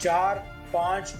4, 5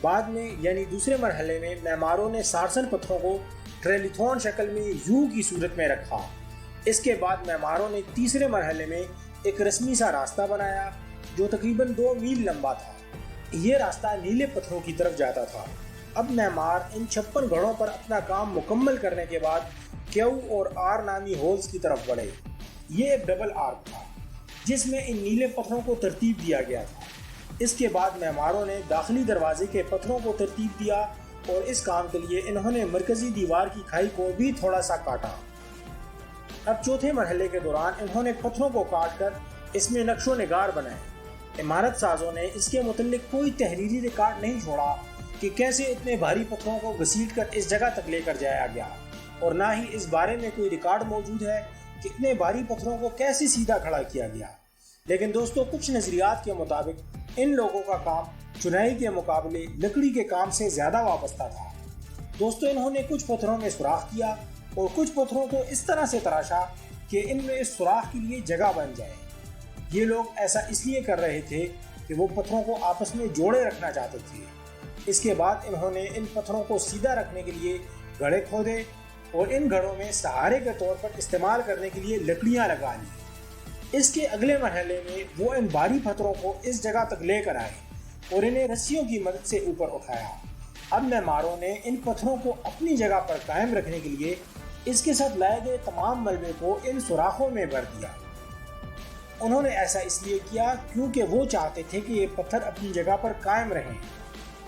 بعد میں یعنی دوسرے مرحلے میں معماروں نے سارسن پتھروں کو ٹریلیتھون شکل میں یو کی صورت میں رکھا۔ اس کے بعد معماروں نے تیسرے مرحلے میں ایک رسمی سا راستہ بنایا جو تقریباً 2 میل لمبا تھا۔ یہ راستہ نیلے پتھروں کی طرف جاتا تھا۔ اب معمار ان 56 گھڑوں پر اپنا کام مکمل کرنے کے بعد کیو اور آر نامی ہولز کی طرف بڑھے۔ یہ ایک ڈبل آرک تھا جس میں ان نیلے پتھروں کو ترتیب دیا گیا تھا۔ اس کے بعد معماروں نے داخلی دروازے کے پتھروں کو ترتیب دیا اور اس کام کے لیے انہوں نے مرکزی دیوار کی کھائی کو بھی تھوڑا سا کاٹا۔ اب چوتھے مرحلے کے دوران انہوں نے پتھروں کو کاٹ کر اس میں نقش و نگار بنائے۔ عمارت سازوں نے اس کے متعلق کوئی تحریری ریکارڈ نہیں چھوڑا کہ کیسے اتنے بھاری پتھروں کو گھسیٹ کر اس جگہ تک لے کر جایا گیا، اور نہ ہی اس بارے میں کوئی ریکارڈ موجود ہے کہ اتنے بھاری پتھروں کو کیسے سیدھا کھڑا کیا گیا۔ لیکن دوستو، کچھ نظریات کے مطابق ان لوگوں کا کام چنائی کے مقابلے لکڑی کے کام سے زیادہ وابستہ تھا۔ دوستو، انہوں نے کچھ پتھروں میں سوراخ کیا اور کچھ پتھروں کو اس طرح سے تراشا کہ ان میں اس سوراخ کے لیے جگہ بن جائے۔ یہ لوگ ایسا اس لیے کر رہے تھے کہ وہ پتھروں کو آپس میں جوڑے رکھنا چاہتے تھے۔ اس کے بعد انہوں نے ان پتھروں کو سیدھا رکھنے کے لیے گڑھے کھودے اور ان گڑھوں میں سہارے کے طور پر استعمال کرنے کے لیے لکڑیاں لگا لی۔ اس کے اگلے مرحلے میں وہ ان بھاری پتھروں کو اس جگہ تک لے کر آئے اور انہیں رسیوں کی مدد سے اوپر اٹھایا۔ اب معماروں نے ان پتھروں کو اپنی جگہ پر قائم رکھنے کے لیے اس کے ساتھ لائے گئے تمام ملبے کو ان سوراخوں میں بھر دیا۔ انہوں نے ایسا اس لیے کیا کیونکہ وہ چاہتے تھے کہ یہ پتھر اپنی جگہ پر قائم رہیں۔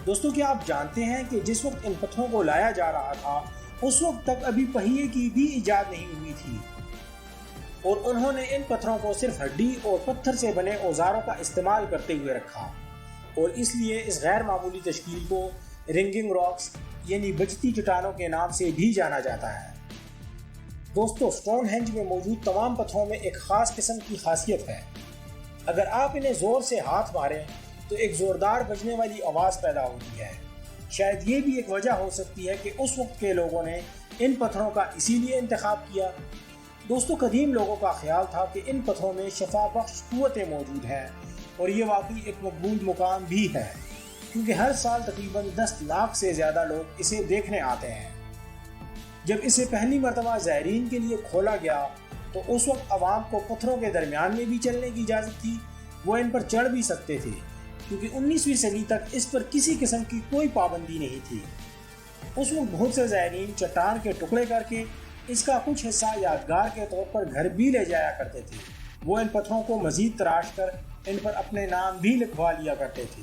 دوستو، کیا آپ جانتے ہیں کہ جس وقت ان پتھروں کو لایا جا رہا تھا اس وقت تک ابھی پہیے کی بھی ایجاد نہیں ہوئی تھی، اور انہوں نے ان پتھروں کو صرف ہڈی اور پتھر سے بنے اوزاروں کا استعمال کرتے ہوئے رکھا، اور اس لیے اس غیر معمولی تشکیل کو رنگنگ راکس یعنی بجتی چٹانوں کے نام سے بھی جانا جاتا ہے۔ دوستو، سٹون ہینج میں موجود تمام پتھروں میں ایک خاص قسم کی خاصیت ہے۔ اگر آپ انہیں زور سے ہاتھ ماریں تو ایک زوردار بجنے والی آواز پیدا ہوتی ہے۔ شاید یہ بھی ایک وجہ ہو سکتی ہے کہ اس وقت کے لوگوں نے ان پتھروں کا اسی لیے انتخاب کیا۔ دوستو، قدیم لوگوں کا خیال تھا کہ ان پتھروں میں شفا بخش قوتیں موجود ہیں، اور یہ واقعی ایک مقبول مقام بھی ہے کیونکہ ہر سال تقریباً 10 لاکھ سے زیادہ لوگ اسے دیکھنے آتے ہیں۔ جب اسے پہلی مرتبہ زائرین کے لیے کھولا گیا تو اس وقت عوام کو پتھروں کے درمیان میں بھی چلنے کی اجازت تھی۔ وہ ان پر چڑھ بھی سکتے تھے کیونکہ 19ویں صدی تک اس پر کسی قسم کی کوئی پابندی نہیں تھی۔ اس وقت بہت سے زائرین چٹان کے ٹکڑے کر کے اس کا کچھ حصہ یادگار کے طور پر گھر بھی لے جایا کرتے تھے۔ وہ ان پتھروں کو مزید تراش کر ان پر اپنے نام بھی لکھوا لیا کرتے تھے۔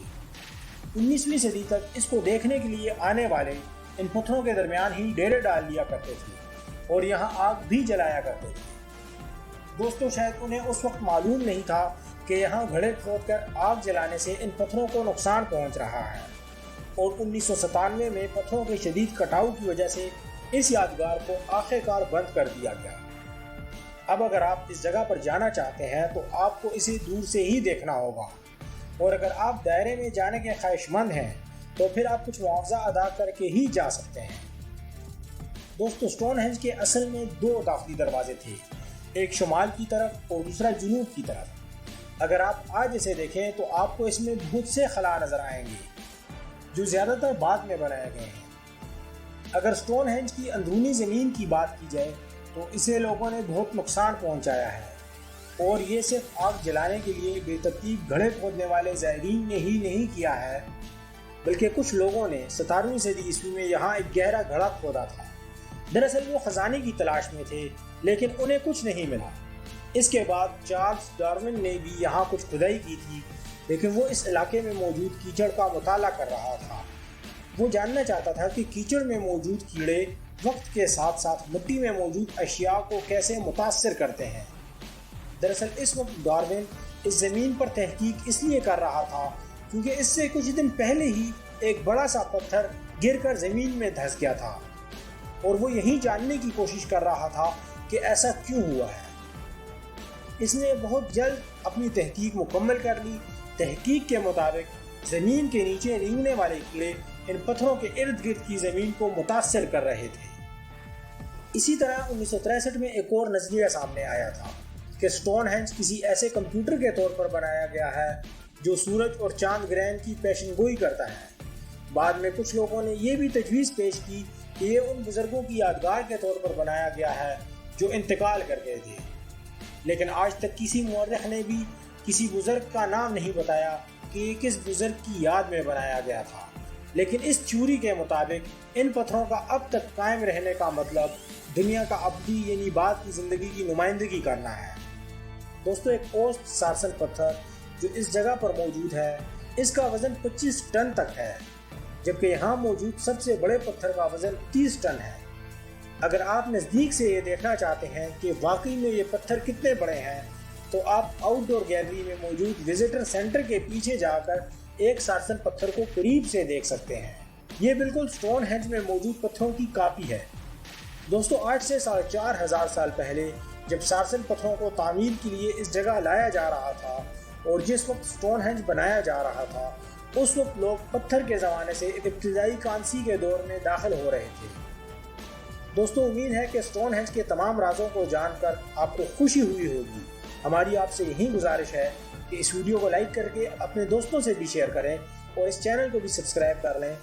19ویں صدی تک اس کو دیکھنے کے لیے آنے والے ان پتھروں کے درمیان ہی ڈیرے ڈال لیا کرتے تھے اور یہاں آگ بھی جلایا کرتے تھے۔ دوستو، شاید انہیں اس وقت معلوم نہیں تھا کہ یہاں گھڑے کھود کر آگ جلانے سے ان پتھروں کو نقصان پہنچ رہا ہے، اور 1997 میں پتھروں کے شدید کٹاؤ کی وجہ سے اس یادگار کو آخر کار بند کر دیا گیا۔ اب اگر آپ اس جگہ پر جانا چاہتے ہیں تو آپ کو اسے دور سے ہی دیکھنا ہوگا، اور اگر آپ دائرے میں جانے کے خواہش مند ہیں تو پھر آپ کچھ معاوضہ ادا کر کے ہی جا سکتے ہیں۔ دوستو، سٹون ہینج کے اصل میں 2 داخلی دروازے تھے، ایک شمال کی طرف اور دوسرا جنوب کی طرف۔ اگر آپ آج اسے دیکھیں تو آپ کو اس میں بہت سے خلا نظر آئیں گے جو زیادہ تر بعد میں بنائے گئے ہیں۔ اگر سٹون ہینج کی اندرونی زمین کی بات کی جائے تو اسے لوگوں نے بہت نقصان پہنچایا ہے، اور یہ صرف آگ جلانے کے لیے بے ترتیب گھڑے کھودنے والے زائرین نے ہی نہیں کیا ہے، بلکہ کچھ لوگوں نے 17ویں صدی عیسوی میں یہاں ایک گہرا گڑھا کھودا تھا۔ دراصل وہ خزانے کی تلاش میں تھے لیکن انہیں کچھ نہیں ملا۔ اس کے بعد چارلز ڈارون نے بھی یہاں کچھ کھدائی کی تھی، لیکن وہ اس علاقے میں موجود کیچڑ کا مطالعہ کر رہا تھا۔ وہ جاننا چاہتا تھا کہ کیچڑ میں موجود کیڑے وقت کے ساتھ ساتھ مٹی میں موجود اشیاء کو کیسے متاثر کرتے ہیں۔ دراصل اس وقت ڈارون اس زمین پر تحقیق اس لیے کر رہا تھا کیونکہ اس سے کچھ دن پہلے ہی ایک بڑا سا پتھر گر کر زمین میں دھس گیا تھا، اور وہ یہی جاننے کی کوشش کر رہا تھا کہ ایسا کیوں ہوا ہے۔ اس نے بہت جلد اپنی تحقیق مکمل کر لی۔ تحقیق کے مطابق زمین کے نیچے رینگنے والے کیڑے ان پتھروں کے ارد گرد کی زمین کو متاثر کر رہے تھے۔ اسی طرح 1963 میں ایک اور نظریہ سامنے آیا تھا کہ سٹون ہینج کسی ایسے کمپیوٹر کے طور پر بنایا گیا ہے جو سورج اور چاند گرہن کی پیشن گوئی کرتا ہے۔ بعد میں کچھ لوگوں نے یہ بھی تجویز پیش کی کہ یہ ان بزرگوں کی یادگار کے طور پر بنایا گیا ہے جو انتقال کر گئے تھے، لیکن آج تک کسی مورخ نے بھی کسی بزرگ کا نام نہیں بتایا کہ یہ کس بزرگ کی یاد میں بنایا گیا تھا۔ لیکن اس تھیوری کے مطابق ان پتھروں کا اب تک قائم رہنے کا مطلب دنیا کا ابدی یعنی بعد کی زندگی کی نمائندگی کرنا ہے۔ دوستو، ایک اوسط سارسن پتھر جو اس جگہ پر موجود ہے، اس کا وزن 25 ٹن تک ہے، جبکہ یہاں موجود سب سے بڑے پتھر کا وزن 30 ٹن ہے۔ اگر آپ نزدیک سے یہ دیکھنا چاہتے ہیں کہ واقعی میں یہ پتھر کتنے بڑے ہیں تو آپ آؤٹ ڈور گیلری میں موجود وزٹر سینٹر کے پیچھے جا کر ایک سارسن پتھر کو قریب سے دیکھ سکتے ہیں۔ یہ بالکل سٹون ہینج میں موجود پتھروں کی کاپی ہے۔ دوستو، آج سے 4500 سال پہلے جب سارسن پتھروں کو تعمیر کے لیے اس جگہ لایا جا رہا تھا اور جس وقت سٹون ہینج بنایا جا رہا تھا، اس وقت لوگ پتھر کے زمانے سے ایک ابتدائی کانسی کے دور میں داخل ہو رہے تھے۔ دوستو، امید ہے کہ سٹون ہینج کے تمام رازوں کو جان کر آپ کو خوشی ہوئی ہوگی۔ ہماری آپ سے یہی گزارش ہے کہ اس ویڈیو کو لائک کر کے اپنے دوستوں سے بھی شیئر کریں اور اس چینل کو بھی سبسکرائب کر لیں